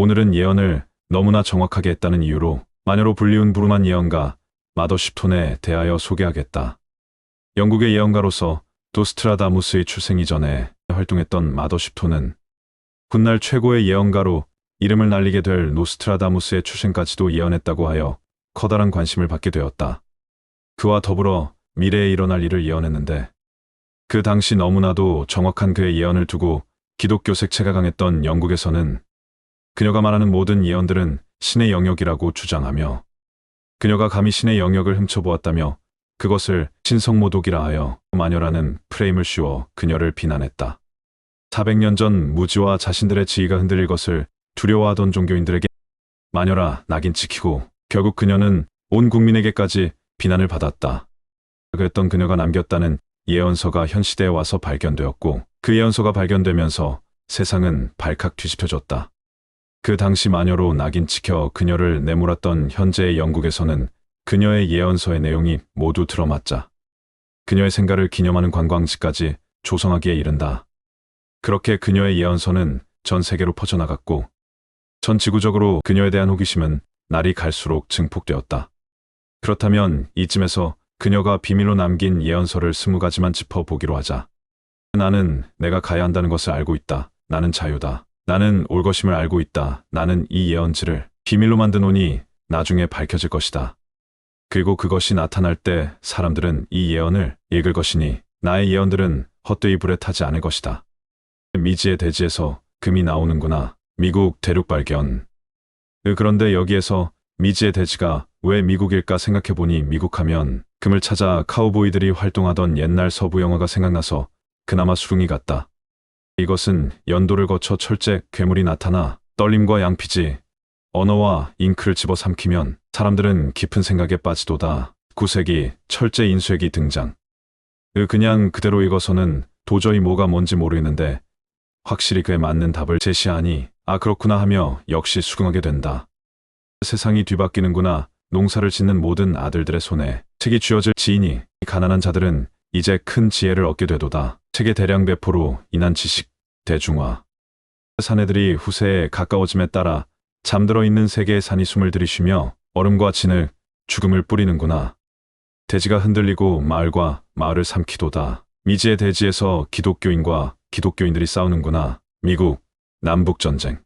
오늘은 예언을 너무나 정확하게 했다는 이유로 마녀로 불리운 부루만 예언가 마더쉽톤에 대하여 소개하겠다. 영국의 예언가로서 노스트라다무스의 출생 이전에 활동했던 마더쉽톤은 훗날 최고의 예언가로 이름을 날리게 될 노스트라다무스의 출생까지도 예언했다고 하여 커다란 관심을 받게 되었다. 그와 더불어 미래에 일어날 일을 예언했는데 그 당시 너무나도 정확한 그의 예언을 두고 기독교 색채가 강했던 영국에서는 그녀가 말하는 모든 예언들은 신의 영역이라고 주장하며 그녀가 감히 신의 영역을 훔쳐보았다며 그것을 신성모독이라 하여 마녀라는 프레임을 씌워 그녀를 비난했다. 400년 전 무지와 자신들의 지위가 흔들릴 것을 두려워하던 종교인들에게 마녀라 낙인 찍히고 결국 그녀는 온 국민에게까지 비난을 받았다. 그랬던 그녀가 남겼다는 예언서가 현 시대에 와서 발견되었고 그 예언서가 발견되면서 세상은 발칵 뒤집혀졌다. 그 당시 마녀로 낙인 찍혀 그녀를 내몰았던 현재의 영국에서는 그녀의 예언서의 내용이 모두 들어맞자 그녀의 생가를 기념하는 관광지까지 조성하기에 이른다. 그렇게 그녀의 예언서는 전 세계로 퍼져나갔고 전 지구적으로 그녀에 대한 호기심은 날이 갈수록 증폭되었다. 그렇다면 이쯤에서 그녀가 비밀로 남긴 예언서를 20가지만 짚어보기로 하자. 나는 내가 가야 한다는 것을 알고 있다. 나는 자유다. 나는 올 것임을 알고 있다. 나는 이 예언지를 비밀로 만드노니 나중에 밝혀질 것이다. 그리고 그것이 나타날 때 사람들은 이 예언을 읽을 것이니 나의 예언들은 헛되이 불에 타지 않을 것이다. 미지의 대지에서 금이 나오는구나. 미국 대륙 발견. 그런데 여기에서 미지의 대지가 왜 미국일까 생각해보니 미국하면 금을 찾아 카우보이들이 활동하던 옛날 서부 영화가 생각나서 그나마 수긍이 갔다. 이것은 연도를 거쳐 철제 괴물이 나타나 떨림과 양피지, 언어와 잉크를 집어삼키면 사람들은 깊은 생각에 빠지도다. 9세기 철제 인쇄기 등장. 그냥 그대로 읽어서는 도저히 뭐가 뭔지 모르겠는데 확실히 그에 맞는 답을 제시하니 아 그렇구나 하며 역시 수긍하게 된다. 세상이 뒤바뀌는구나. 농사를 짓는 모든 아들들의 손에 책이 쥐어질 지인이 가난한 자들은 이제 큰 지혜를 얻게 되도다. 책의 대량 배포로 인한 지식 대중화. 사내들이 후세에 가까워짐에 따라 잠들어 있는 세계의 산이 숨을 들이쉬며 얼음과 진흙, 죽음을 뿌리는구나. 대지가 흔들리고 마을과 마을을 삼키도다. 미지의 대지에서 기독교인과 기독교인들이 싸우는구나. 미국, 남북전쟁.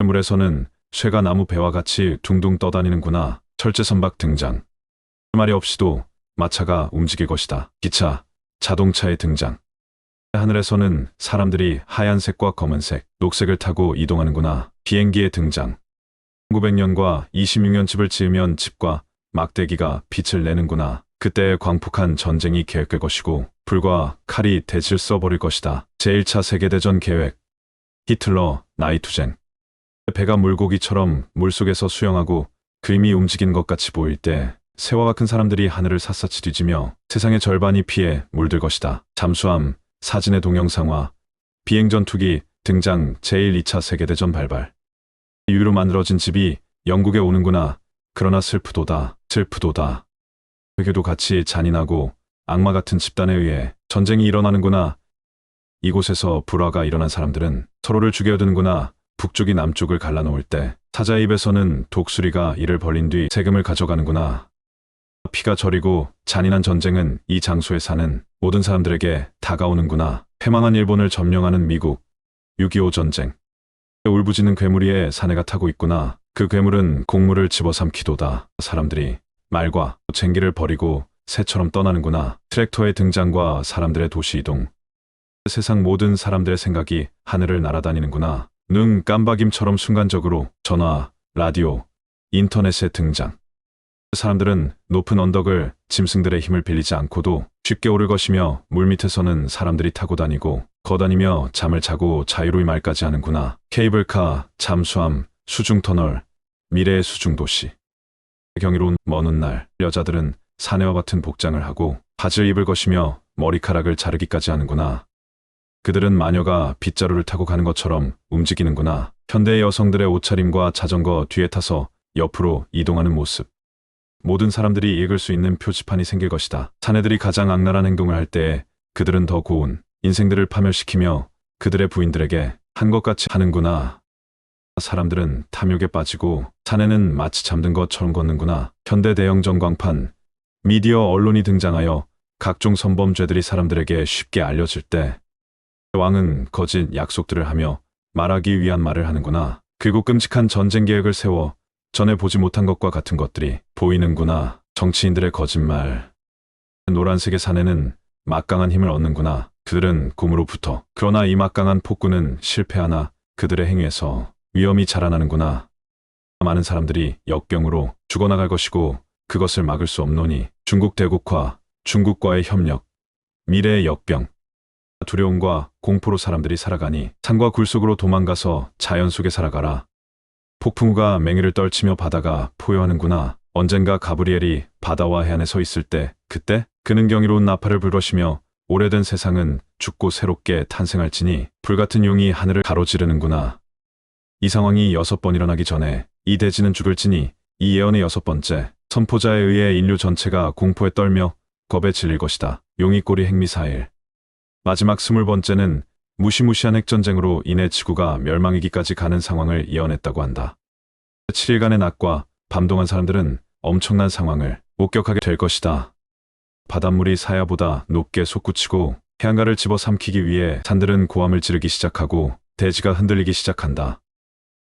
물에서는 쇠가 나무 배와 같이 둥둥 떠다니는구나. 철제선박 등장. 말이 없이도 마차가 움직일 것이다. 기차, 자동차의 등장. 하늘에서는 사람들이 하얀색과 검은색, 녹색을 타고 이동하는구나. 비행기의 등장. 1900년과 26년 집을 지으면 집과 막대기가 빛을 내는구나. 그때 광폭한 전쟁이 계획될 것이고 불과 칼이 대지를 써버릴 것이다. 제1차 세계대전 계획. 히틀러, 나이투젠. 배가 물고기처럼 물속에서 수영하고 그림이 움직이는 것 같이 보일 때 새와 같은 사람들이 하늘을 샅샅이 뒤지며 세상의 절반이 피해 물들 것이다. 잠수함, 사진의 동영상화, 비행전투기 등장. 제1, 2차 세계대전 발발. 유유로 만들어진 집이 영국에 오는구나. 그러나 슬프도다. 슬프도다. 외교도 같이 잔인하고 악마 같은 집단에 의해 전쟁이 일어나는구나. 이곳에서 불화가 일어난 사람들은 서로를 죽여야 되는구나. 북쪽이 남쪽을 갈라놓을 때 사자의 입에서는 독수리가 이를 벌린 뒤 세금을 가져가는구나. 피가 저리고 잔인한 전쟁은 이 장소에 사는 모든 사람들에게 다가오는구나. 패망한 일본을 점령하는 미국. 6.25 전쟁. 울부짖는 괴물이에 사내가 타고 있구나. 그 괴물은 곡물을 집어삼키도다. 사람들이 말과 쟁기를 버리고 새처럼 떠나는구나. 트랙터의 등장과 사람들의 도시 이동. 세상 모든 사람들의 생각이 하늘을 날아다니는구나. 눈 깜박임처럼 순간적으로 전화, 라디오, 인터넷의 등장. 사람들은 높은 언덕을 짐승들의 힘을 빌리지 않고도 쉽게 오를 것이며 물밑에서는 사람들이 타고 다니고 거다니며 잠을 자고 자유로이 말까지 하는구나. 케이블카, 잠수함, 수중터널, 미래의 수중도시. 경이로운 먼 훗날 여자들은 사내와 같은 복장을 하고 바지를 입을 것이며 머리카락을 자르기까지 하는구나. 그들은 마녀가 빗자루를 타고 가는 것처럼 움직이는구나. 현대의 여성들의 옷차림과 자전거 뒤에 타서 옆으로 이동하는 모습. 모든 사람들이 읽을 수 있는 표지판이 생길 것이다. 사내들이 가장 악랄한 행동을 할 때 그들은 더 고운 인생들을 파멸시키며 그들의 부인들에게 한 것 같이 하는구나. 사람들은 탐욕에 빠지고 사내는 마치 잠든 것처럼 걷는구나. 현대 대형 전광판, 미디어 언론이 등장하여 각종 성범죄들이 사람들에게 쉽게 알려질 때 왕은 거짓 약속들을 하며 말하기 위한 말을 하는구나. 그리고 끔찍한 전쟁 계획을 세워 전에 보지 못한 것과 같은 것들이 보이는구나. 정치인들의 거짓말. 노란색의 사내는 막강한 힘을 얻는구나. 그들은 꿈으로부터. 그러나 이 막강한 폭군은 실패하나 그들의 행위에서 위험이 자라나는구나. 많은 사람들이 역병으로 죽어나갈 것이고 그것을 막을 수 없노니 중국 대국화, 중국과의 협력, 미래의 역병. 두려움과 공포로 사람들이 살아가니 산과 굴 속으로 도망가서 자연 속에 살아가라. 폭풍우가 맹위를 떨치며 바다가 포효하는구나. 언젠가 가브리엘이 바다와 해안에 서 있을 때 그때 그는 경이로운 나팔을 불것이며 오래된 세상은 죽고 새롭게 탄생할지니 불같은 용이 하늘을 가로지르는구나. 이 상황이 6번 일어나기 전에 이 대지는 죽을지니 이 예언의 6번째 선포자에 의해 인류 전체가 공포에 떨며 겁에 질릴 것이다. 용이 꼬리 핵미사일. 마지막 20번째는 무시무시한 핵전쟁으로 인해 지구가 멸망이기까지 가는 상황을 예언했다고 한다. 7일간의 낮과 밤 동안 사람들은 엄청난 상황을 목격하게 될 것이다. 바닷물이 사야보다 높게 솟구치고 해안가를 집어삼키기 위해 산들은 고함을 지르기 시작하고 대지가 흔들리기 시작한다.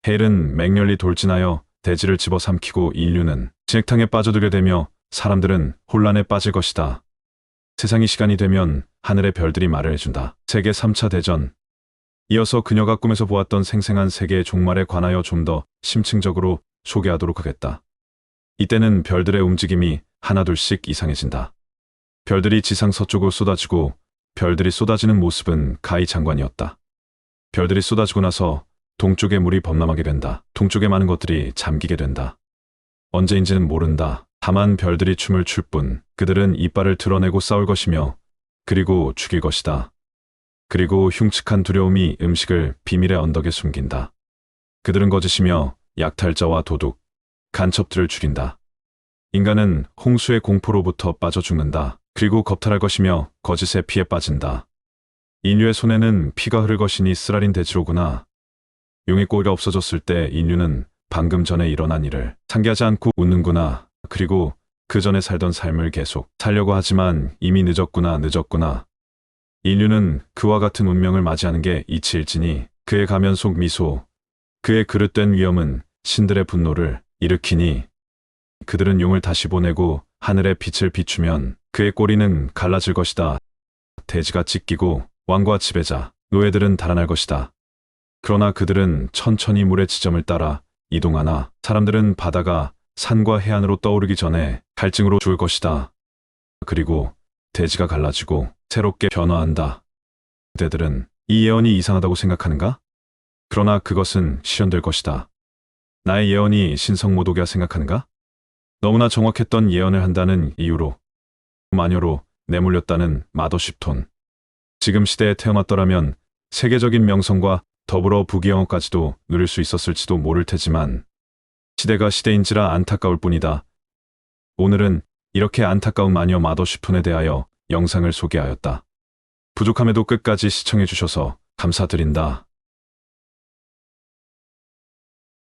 헬은 맹렬히 돌진하여 대지를 집어삼키고 인류는 진흙탕에 빠져들게 되며 사람들은 혼란에 빠질 것이다. 세상이 시간이 되면 하늘의 별들이 말을 해준다. 세계 3차 대전. 이어서 그녀가 꿈에서 보았던 생생한 세계의 종말에 관하여 좀 더 심층적으로 소개하도록 하겠다. 이때는 별들의 움직임이 하나둘씩 이상해진다. 별들이 지상 서쪽으로 쏟아지고 별들이 쏟아지는 모습은 가히장관이었다. 별들이 쏟아지고 나서 동쪽의 물이 범람하게 된다. 동쪽의 많은 것들이 잠기게 된다. 언제인지는 모른다. 다만 별들이 춤을 출 뿐 그들은 이빨을 드러내고 싸울 것이며 그리고 죽일 것이다. 그리고 흉측한 두려움이 음식을 비밀의 언덕에 숨긴다. 그들은 거짓이며 약탈자와 도둑, 간첩들을 죽인다. 인간은 홍수의 공포로부터 빠져 죽는다. 그리고 겁탈할 것이며 거짓의 피에 빠진다. 인류의 손에는 피가 흐를 것이니 쓰라린 대지로구나. 용의 꼬리가 없어졌을 때 인류는 방금 전에 일어난 일을 상기하지 않고 웃는구나. 그리고 그 전에 살던 삶을 계속 살려고 하지만 이미 늦었구나. 인류는 그와 같은 운명을 맞이하는 게 이치일지니 그의 가면 속 미소, 그의 그릇된 위엄은 신들의 분노를 일으키니 그들은 용을 다시 보내고 하늘의 빛을 비추면 그의 꼬리는 갈라질 것이다. 대지가 찢기고 왕과 지배자, 노예들은 달아날 것이다. 그러나 그들은 천천히 물의 지점을 따라 이동하나 사람들은 바다가 산과 해안으로 떠오르기 전에 갈증으로 죽을 것이다. 그리고 대지가 갈라지고 새롭게 변화한다. 그대들은 이 예언이 이상하다고 생각하는가? 그러나 그것은 실현될 것이다. 나의 예언이 신성모독이라 생각하는가? 너무나 정확했던 예언을 한다는 이유로 마녀로 내몰렸다는 마더십톤. 지금 시대에 태어났더라면 세계적인 명성과 더불어 부귀영화까지도 누릴 수 있었을지도 모를 테지만 시대가 시대인지라 안타까울 뿐이다. 오늘은 이렇게 안타까운 마녀 마더십톤에 대하여 영상을 소개하였다. 부족함에도 끝까지 시청해 주셔서 감사드린다.